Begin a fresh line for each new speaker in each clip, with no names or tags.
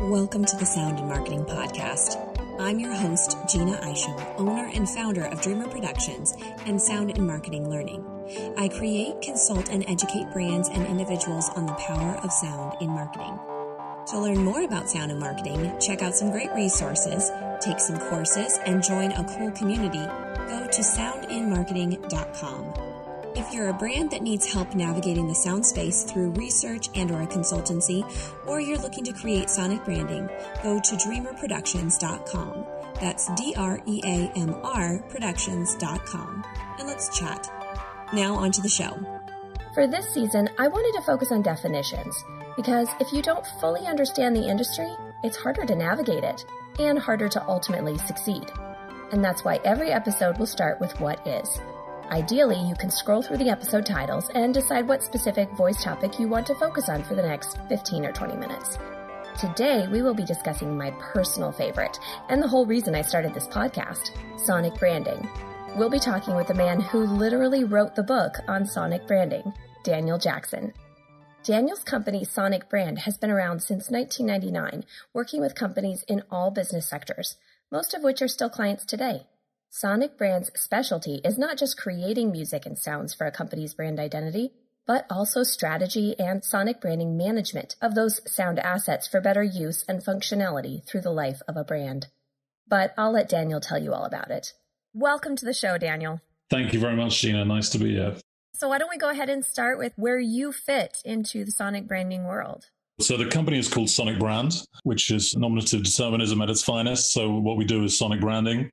Welcome to the Sound and Marketing Podcast. I'm your host, Jeanna Isham, owner and founder of Dreamr Productions and Sound and Marketing Learning. I create, consult, and educate brands and individuals on the power of sound in marketing. To learn more about sound and marketing, check out some great resources, take some courses, and join a cool community, go to soundinmarketing.com. If you're a brand that needs help navigating the sound space through research and/or a consultancy, or you're looking to create sonic branding, go to dreamrproductions.com. That's DREAMR Productions.com. And let's chat. Now onto the show.
For this season, I wanted to focus on definitions, because if you don't fully understand the industry, it's harder to navigate it and harder to ultimately succeed. And that's why every episode will start with what is. Ideally, you can scroll through the episode titles and decide what specific voice topic you want to focus on for the next 15 or 20 minutes. Today, we will be discussing my personal favorite and the whole reason I started this podcast, sonic branding. We'll be talking with a man who literally wrote the book on sonic branding, Daniel Jackson. Daniel's company, Sonic Brand, has been around since 1999, working with companies in all business sectors, most of which are still clients today. Sonic Brand's specialty is not just creating music and sounds for a company's brand identity, but also strategy and sonic branding management of those sound assets for better use and functionality through the life of a brand. But I'll let Daniel tell you all about it. Welcome to the show, Daniel.
Thank you very much, Jeanna. Nice to be here.
So why don't we go ahead and start with where you fit into the sonic branding world?
So the company is called Sonic Brand, which is nominative determinism at its finest. So what we do is sonic branding.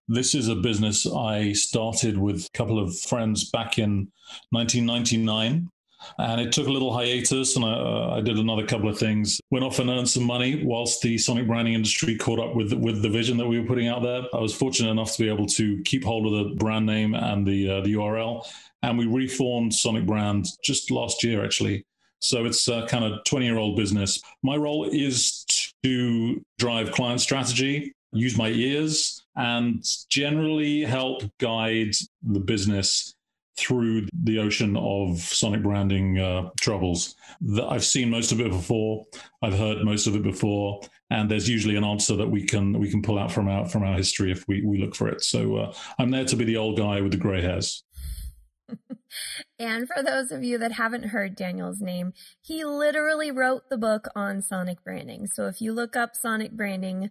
This is a business I started with a couple of friends back in 1999, and it took a little hiatus, and I did another couple of things. Went off and earned some money whilst the sonic branding industry caught up with the vision that we were putting out there. I was fortunate enough to be able to keep hold of the brand name and the URL, and we reformed Sonic Brand just last year, actually. So it's a kind of 20-year-old business. My role is to drive client strategy, use my ears, and generally help guide the business through the ocean of sonic branding troubles. I've seen most of it before. I've heard most of it before, and there's usually an answer that we can pull out from our history if we look for it. So I'm there to be the old guy with the gray hairs.
And for those of you that haven't heard Daniel's name, he literally wrote the book on sonic branding. So if you look up sonic branding,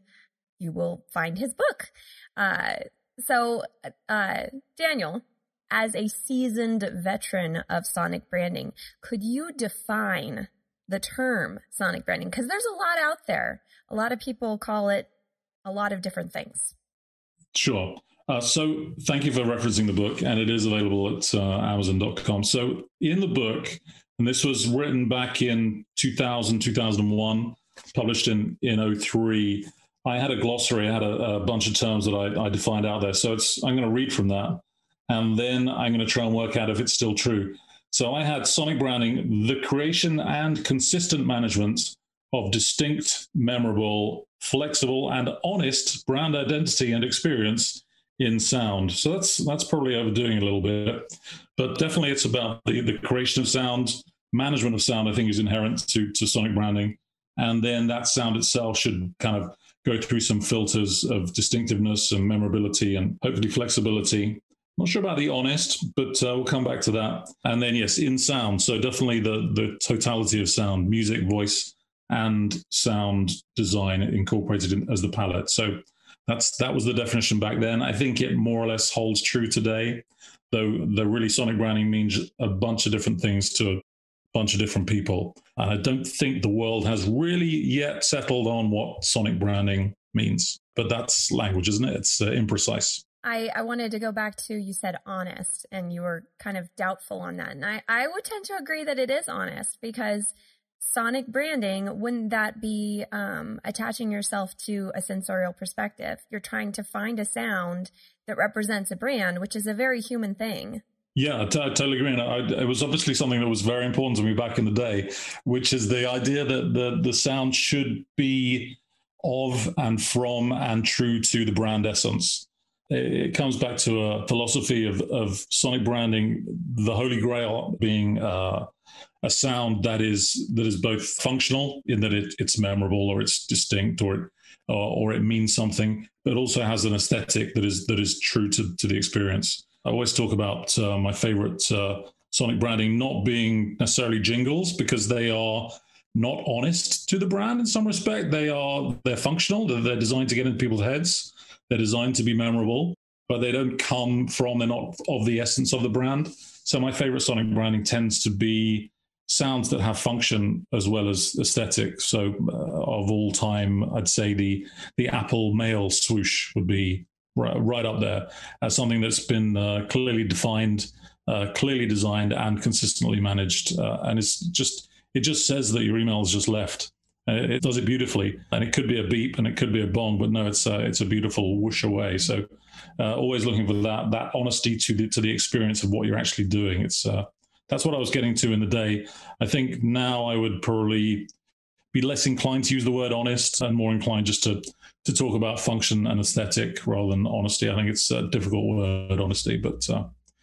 you will find his book. Daniel, as a seasoned veteran of sonic branding, could you define the term sonic branding? Because there's a lot out there. A lot of people call it a lot of different things.
Sure. So thank you for referencing the book, and it is available at Amazon.com. So in the book, and this was written back in 2000, 2001, published in 03, I had a glossary. I had a bunch of terms that I defined out there. So I'm going to read from that, and then I'm going to try and work out if it's still true. So I had sonic branding, the creation and consistent management of distinct, memorable, flexible, and honest brand identity and experience in sound. So that's probably overdoing it a little bit, but definitely it's about the creation of sound, management of sound, I think is inherent to sonic branding. And then that sound itself should kind of go through some filters of distinctiveness and memorability and hopefully flexibility. Not sure about the honest, but we'll come back to that. And then, yes, in sound. So definitely the totality of sound, music, voice, and sound design incorporated in as the palette. So that was the definition back then. I think it more or less holds true today, though the really sonic branding means a bunch of different things to a bunch of different people. And I don't think the world has really yet settled on what sonic branding means. But that's language, isn't it? It's imprecise.
I wanted to go back to, you said honest, and you were kind of doubtful on that. And I would tend to agree that it is honest, because sonic branding, wouldn't that be attaching yourself to a sensorial perspective? You're trying to find a sound that represents a brand, which is a very human thing.
Yeah, I totally agree. And it was obviously something that was very important to me back in the day, which is the idea that the sound should be of and from and true to the brand essence. It comes back to a philosophy of sonic branding, the holy grail being a sound that is both functional in that it's memorable or it's distinct or it means something, but also has an aesthetic that is true to the experience. I always talk about my favorite sonic branding not being necessarily jingles, because they are not honest to the brand in some respect. They're functional. They're designed to get into people's heads. They're designed to be memorable, but they're not of the essence of the brand. So my favorite sonic branding tends to be sounds that have function as well as aesthetic. So of all time, I'd say the Apple Mail swoosh would be right up there as something that's been clearly defined, clearly designed, and consistently managed. And it just says that your email is just left. It does it beautifully, and it could be a beep and it could be a bong, but no, it's a beautiful whoosh away. So always looking for that honesty to the experience of what you're actually doing. That's what I was getting to in the day. I think now I would probably be less inclined to use the word honest and more inclined just to talk about function and aesthetic rather than honesty. I think it's a difficult word, honesty, but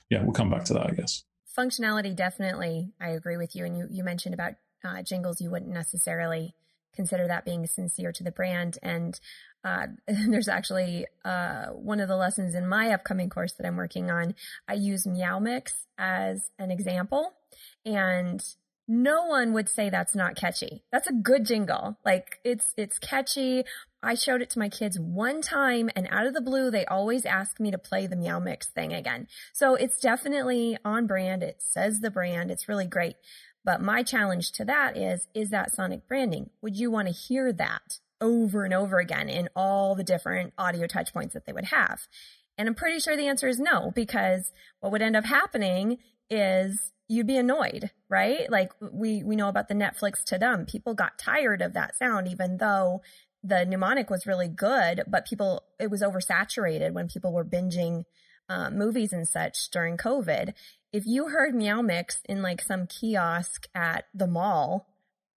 yeah, we'll come back to that, I guess.
Functionality, definitely. I agree with you. And you mentioned about jingles. You wouldn't necessarily consider that being sincere to the brand. And there's actually one of the lessons in my upcoming course that I'm working on. I use Meow Mix as an example, and no one would say that's not catchy. That's a good jingle. Like it's catchy. I showed it to my kids one time, and out of the blue, they always ask me to play the Meow Mix thing again. So it's definitely on brand. It says the brand. It's really great. But my challenge to that is that sonic branding? Would you want to hear that over and over again in all the different audio touch points that they would have? And I'm pretty sure the answer is no, because what would end up happening is you'd be annoyed, right? Like we know about the Netflix to them. People got tired of that sound, even though the mnemonic was really good, but it was oversaturated when people were binging movies and such during COVID. If you heard Meow Mix in like some kiosk at the mall,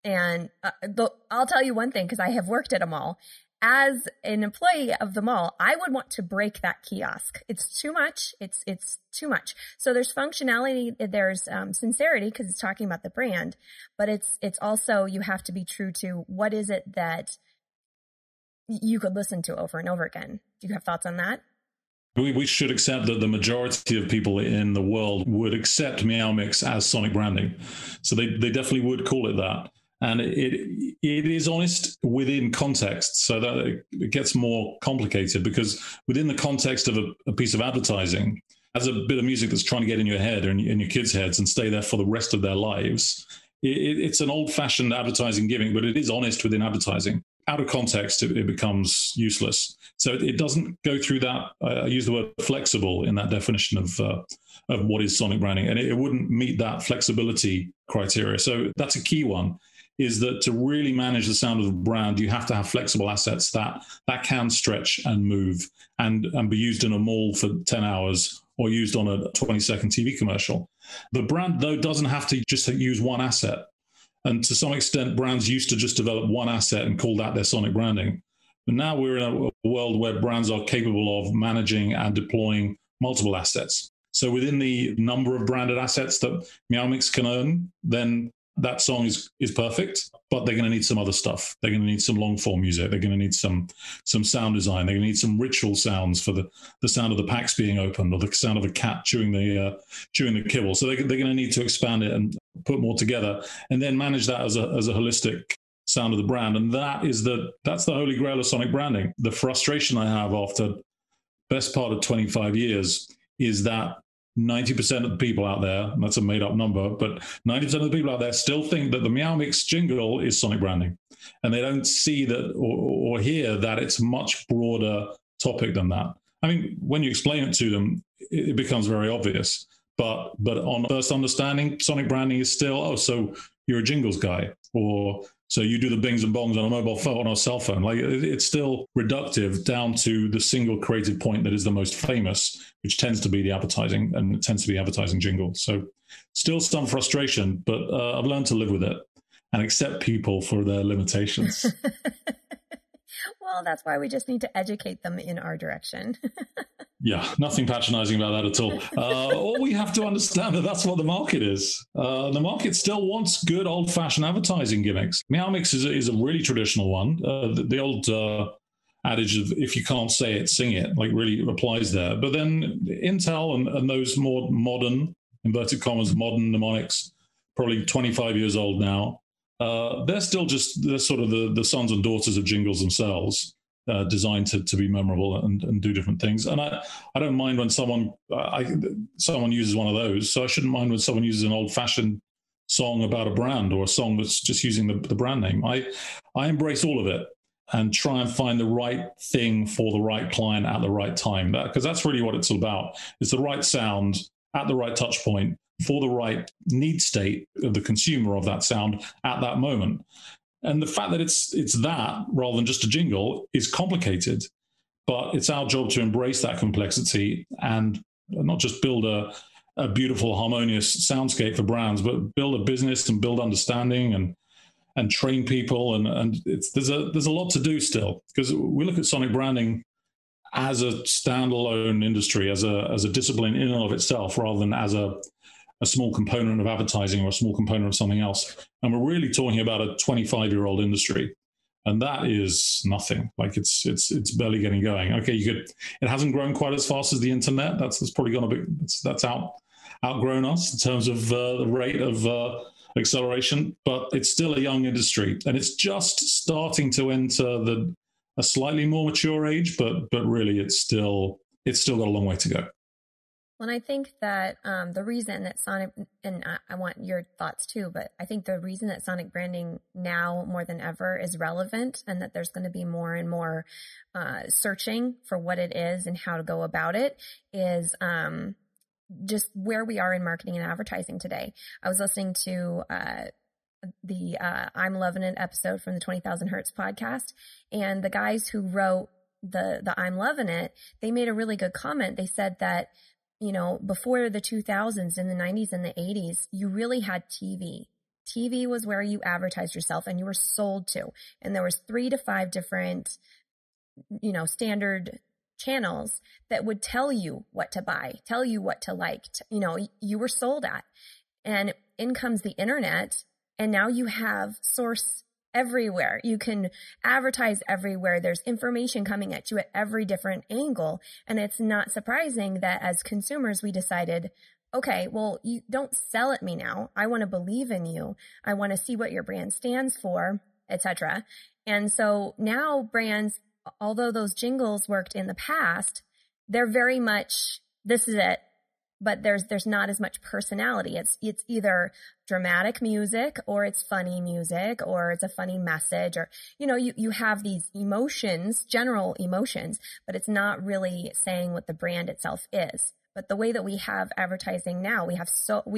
and I'll tell you one thing, because I have worked at a mall. As an employee of the mall, I would want to break that kiosk. It's too much. It's too much. So there's functionality, there's sincerity, because it's talking about the brand, but it's also, you have to be true to what is it that you could listen to over and over again. Do you have thoughts on that?
We should accept that the majority of people in the world would accept Meow Mix as sonic branding. So they definitely would call it that. And it is honest within context, so that it gets more complicated, because within the context of a piece of advertising, as a bit of music that's trying to get in your head or in your kids' heads and stay there for the rest of their lives, it's an old-fashioned advertising giving, but it is honest within advertising. Out of context, it becomes useless. So it doesn't go through that. I use the word flexible in that definition of what is sonic branding, and it wouldn't meet that flexibility criteria. So that's a key one, is that to really manage the sound of the brand, you have to have flexible assets that can stretch and move and be used in a mall for 10 hours or used on a 20-second TV commercial. The brand, though, doesn't have to just use one asset. And to some extent, brands used to just develop one asset and call that their sonic branding. But now we're in a world where brands are capable of managing and deploying multiple assets. So within the number of branded assets that Meow Mix can own, then that song is perfect, but they're going to need some other stuff. They're going to need some long form music. They're going to need some sound design. They're going to need some ritual sounds for the sound of the packs being opened or the sound of a cat chewing the kibble. So they're going to need to expand it and put more together, and then manage that as a holistic sound of the brand. And that's the holy grail of sonic branding. The frustration I have after best part of 25 years is that 90% of the people out there, and that's a made-up number, but 90% of the people out there still think that the Meow Mix jingle is sonic branding. And they don't see that or hear that it's a much broader topic than that. I mean, when you explain it to them, it becomes very obvious. But on first understanding, sonic branding is still, so you're a jingles guy, or so you do the bings and bongs on a mobile phone or a cell phone. Like it's still reductive down to the single created point that is the most famous, which tends to be the advertising, and it tends to be advertising jingle. So still some frustration, but I've learned to live with it and accept people for their limitations.
Well, well, that's why we just need to educate them in our direction.
Yeah, nothing patronizing about that at all. All we have to understand that's what the market is. The market still wants good old-fashioned advertising gimmicks. Meow Mix is a really traditional one. The old adage of if you can't say it, sing it, like really applies there. But then Intel and those more modern, inverted commas, modern mnemonics, probably 25 years old now, they're still they're sort of the sons and daughters of jingles themselves. Designed to be memorable and do different things. And I don't mind when someone uses one of those. So I shouldn't mind when someone uses an old-fashioned song about a brand or a song that's just using the brand name. I embrace all of it and try and find the right thing for the right client at the right time. Because that's really what it's all about. It's the right sound at the right touch point for the right need state of the consumer of that sound at that moment. And the fact that it's that rather than just a jingle is complicated, but it's our job to embrace that complexity and not just build a beautiful, harmonious soundscape for brands, but build a business and build understanding and train people. And there's a lot to do still, because we look at sonic branding as a standalone industry, as a discipline in and of itself, rather than as a small component of advertising or a small component of something else. And we're really talking about a 25-year-old industry. And that is nothing. Like it's barely getting going. Okay, it hasn't grown quite as fast as the internet. That's probably gone a bit, that's outgrown us in terms of the rate of acceleration, but it's still a young industry. And it's just starting to enter a slightly more mature age, but really it's still got a long way to go.
Well, and I think that the reason that sonic, and I want your thoughts too, but I think the reason that sonic branding now more than ever is relevant, and that there's going to be more and more searching for what it is and how to go about it, is just where we are in marketing and advertising today. I was listening to the I'm Loving It episode from the 20,000 Hertz podcast, and the guys who wrote the I'm Loving It, they made a really good comment. They said that, before the 2000s, in the 90s and the 80s, you really had TV. TV was where you advertised yourself and you were sold to. And there was 3 to 5 different, standard channels that would tell you what to buy, tell you what to like, you were sold at. And in comes the internet, and now you have source everywhere. You can advertise everywhere. There's information coming at you at every different angle. And it's not surprising that as consumers, we decided, okay, well, you don't sell at me now. I want to believe in you. I want to see what your brand stands for, etc. And so now brands, although those jingles worked in the past, they're very much, this is it. But there's not as much personality. It's either dramatic music, or it's funny music, or it's a funny message, or you have these emotions, general emotions, but it's not really saying what the brand itself is. But the way that we have advertising now, we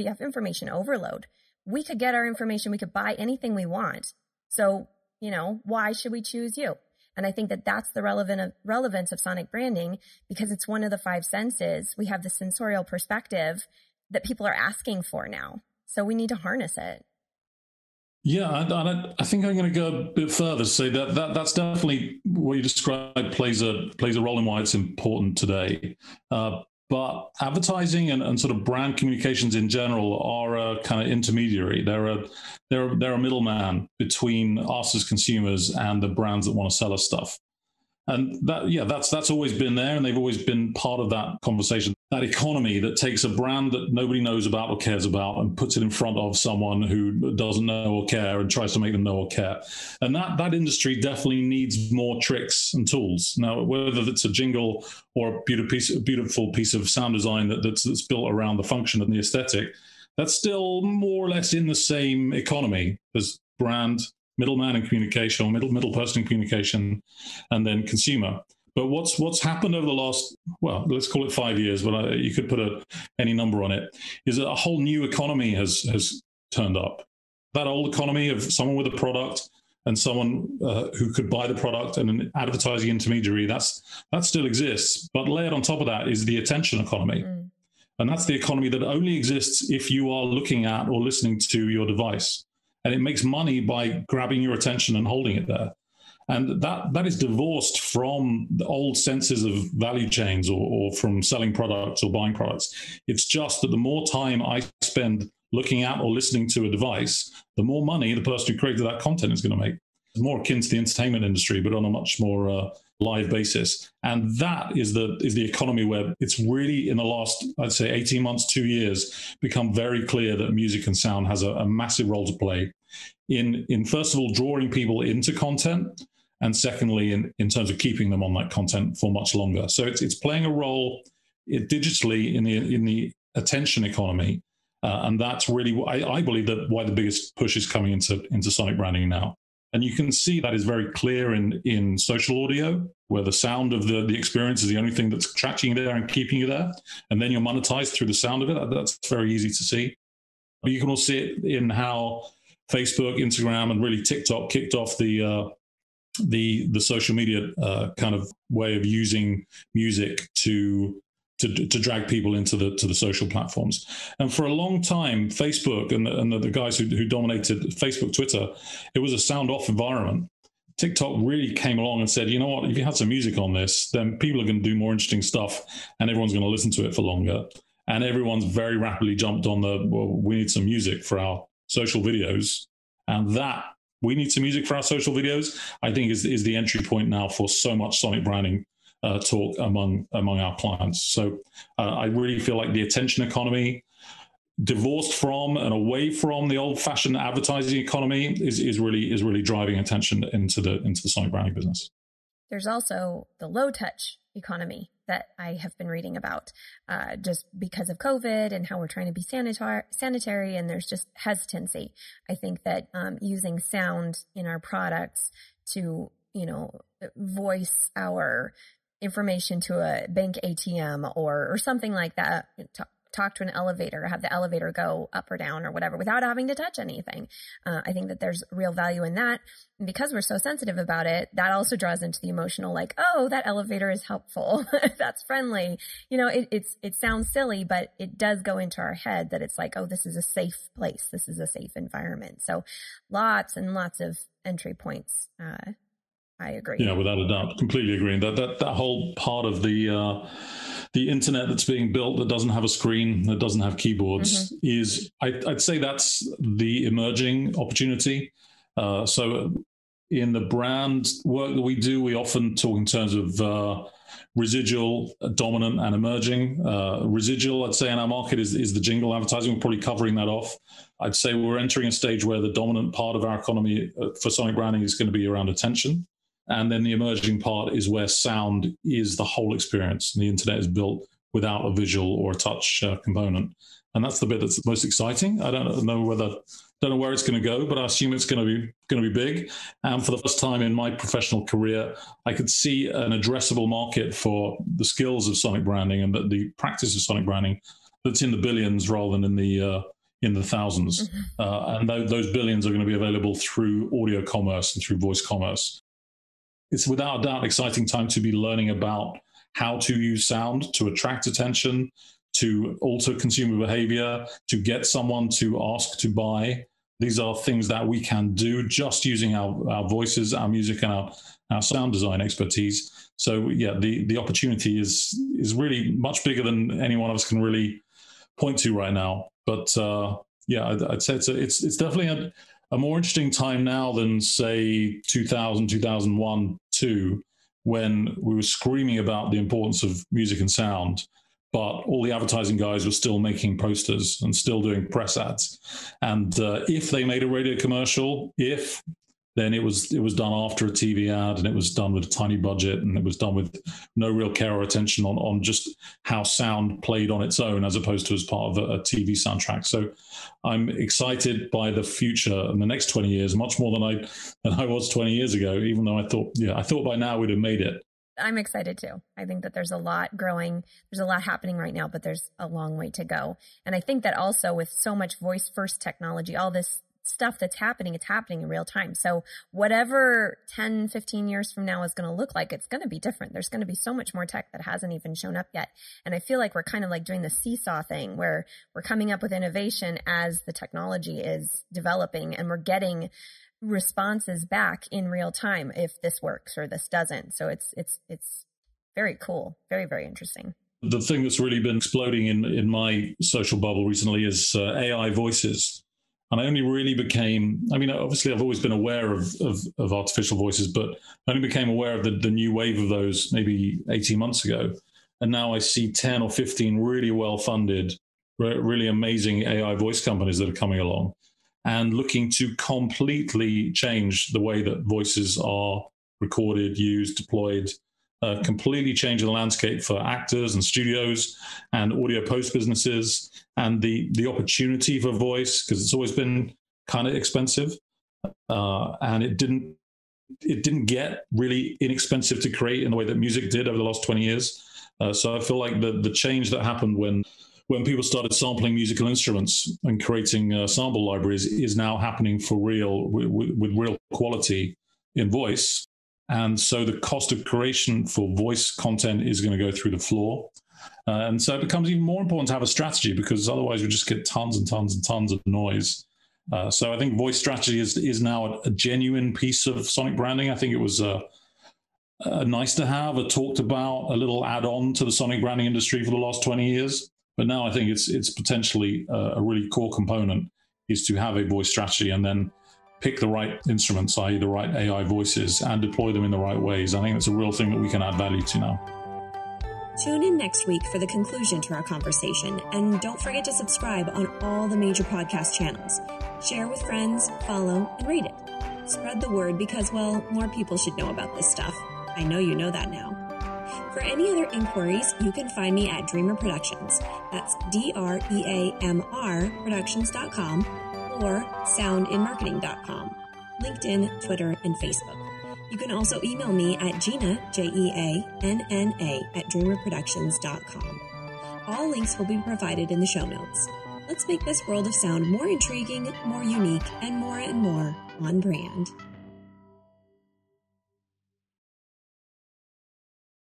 have information overload. We could get our information, we could buy anything we want. So, why should we choose you? And I think that that's the relevance of sonic branding, because it's one of the 5 senses. We have the sensorial perspective that people are asking for now. So we need to harness it.
Yeah, I think I'm going to go a bit further to say that's definitely what you described plays a role in why it's important today. But advertising and sort of brand communications in general are a kind of intermediary. They're a middleman between us as consumers and the brands that want to sell us stuff. And that's always been there, and they've always been part of that conversation, that economy that takes a brand that nobody knows about or cares about and puts it in front of someone who doesn't know or care and tries to make them know or care. And that industry definitely needs more tricks and tools. Now, whether it's a jingle or a beautiful piece of sound design that's built around the function and the aesthetic, that's still more or less in the same economy as brand, middleman in communication, or middle person in communication, and then consumer. But what's happened over the last, well, let's call it 5 years, but you could put any number on it, is that a whole new economy has turned up. That old economy of someone with a product and someone who could buy the product and an advertising intermediary, that still exists. But layered on top of that is the attention economy. Mm. And that's the economy that only exists if you are looking at or listening to your device. And it makes money by grabbing your attention and holding it there. And that is divorced from the old senses of value chains or from selling products or buying products. It's just that the more time I spend looking at or listening to a device, the more money the person who created that content is going to make. It's more akin to the entertainment industry, but on a much more live basis. And that is the economy where it's really, in the last, I'd say, 18 months, 2 years, become very clear that music and sound has a massive role to play in first of all, drawing people into content, and secondly, in terms of keeping them on that content for much longer. So it's playing a role digitally in the attention economy. And that's really, I believe, that why the biggest push is coming into sonic branding now. And you can see that is very clear in social audio, where the sound of the experience is the only thing that's attracting you there and keeping you there. And then you're monetized through the sound of it. That's very easy to see. But you can also see it in how Facebook, Instagram, and really TikTok kicked off the social media kind of way of using music to drag people into the social platforms. And for a long time, Facebook and the guys who dominated Facebook, Twitter, it was a sound off environment. TikTok really came along and said, you know what, if you had some music on this, then people are going to do more interesting stuff and everyone's going to listen to it for longer. And everyone's very rapidly jumped on we need some music for our social videos. And that we need some music for our social videos, I think is the entry point now for so much sonic branding talk among our clients. So I really feel like the attention economy, divorced from and away from the old-fashioned advertising economy, is really driving attention into the sonic branding business.
There's also the low-touch economy that I have been reading about, just because of COVID and how we're trying to be sanitary, and there's just hesitancy. I think that using sound in our products to, voice our information to a bank ATM or something like that, talk to an elevator, have the elevator go up or down or whatever without having to touch anything. I think that there's real value in that. And because we're so sensitive about it, that also draws into the emotional, like, oh, that elevator is helpful. That's friendly. It sounds silly, but it does go into our head that it's like, oh, this is a safe place. This is a safe environment. So lots and lots of entry points. I agree.
Yeah, without a doubt, completely agreeing. That whole part of the internet that's being built that doesn't have a screen, that doesn't have keyboards, is I'd say that's the emerging opportunity. So in the brand work that we do, we often talk in terms of residual, dominant, and emerging. Residual, I'd say, in our market is the jingle advertising. We're probably covering that off. I'd say we're entering a stage where the dominant part of our economy for sonic branding is going to be around attention. And then the emerging part is where sound is the whole experience. And the internet is built without a visual or a touch component. And that's the bit that's most exciting. I don't know where it's going to go, but I assume it's going to be big. And for the first time in my professional career, I could see an addressable market for the skills of sonic branding and the practice of sonic branding that's in the billions rather than in the thousands. And those billions are going to be available through audio commerce and through voice commerce. It's without a doubt an exciting time to be learning about how to use sound to attract attention, to alter consumer behavior, to get someone to ask to buy. These are things that we can do just using our voices, our music, and our sound design expertise. So yeah, the opportunity is really much bigger than any one of us can really point to right now. But yeah, I'd say it's definitely a more interesting time now than, say, 2000, 2001, 2, when we were screaming about the importance of music and sound, but all the advertising guys were still making posters and still doing press ads. And if they made a radio commercial, then it was done after a TV ad, and it was done with a tiny budget, and it was done with no real care or attention on just how sound played on its own, as opposed to as part of a TV soundtrack. So I'm excited by the future in the next 20 years, much more than I was 20 years ago, even though I thought by now we'd have made it.
I'm excited too. I think that there's a lot growing. There's a lot happening right now, but there's a long way to go. And I think that also with so much voice first technology, all this stuff that's happening, it's happening in real time. So whatever 10, 15 years from now is going to look like, it's going to be different. There's going to be so much more tech that hasn't even shown up yet. And I feel like we're kind of like doing the seesaw thing where we're coming up with innovation as the technology is developing, and we're getting responses back in real time if this works or this doesn't. So it's very cool. Very, very interesting.
The thing that's really been exploding in my social bubble recently is AI voices. And I only really became, I mean, obviously I've always been aware of artificial voices, but I only became aware of the new wave of those maybe 18 months ago. And now I see 10 or 15 really well-funded, really amazing AI voice companies that are coming along and looking to completely change the way that voices are recorded, used, deployed, completely changing the landscape for actors and studios and audio post businesses and the opportunity for voice, because it's always been kind of expensive, and it didn't get really inexpensive to create in the way that music did over the last 20 years. So I feel like the change that happened when people started sampling musical instruments and creating sample libraries is now happening for real with real quality in voice. And so the cost of creation for voice content is going to go through the floor. And so it becomes even more important to have a strategy, because otherwise we just get tons and tons and tons of noise. So I think voice strategy is now a genuine piece of sonic branding. I think it was nice to have, talked about, a little add-on to the sonic branding industry for the last 20 years. But now I think it's potentially a really core component is to have a voice strategy and then pick the right instruments, i.e. the right AI voices, and deploy them in the right ways. I think that's a real thing that we can add value to now.
Tune in next week for the conclusion to our conversation, and don't forget to subscribe on all the major podcast channels. Share with friends, follow, and rate it. Spread the word because, well, more people should know about this stuff. I know you know that now. For any other inquiries, you can find me at Dreamr Productions. That's DREAMR Productions.com or soundinmarketing.com, LinkedIn, Twitter, and Facebook. You can also email me at Jeanna, Jeanna, at dreamrproductions.com. All links will be provided in the show notes. Let's make this world of sound more intriguing, more unique, and more on brand.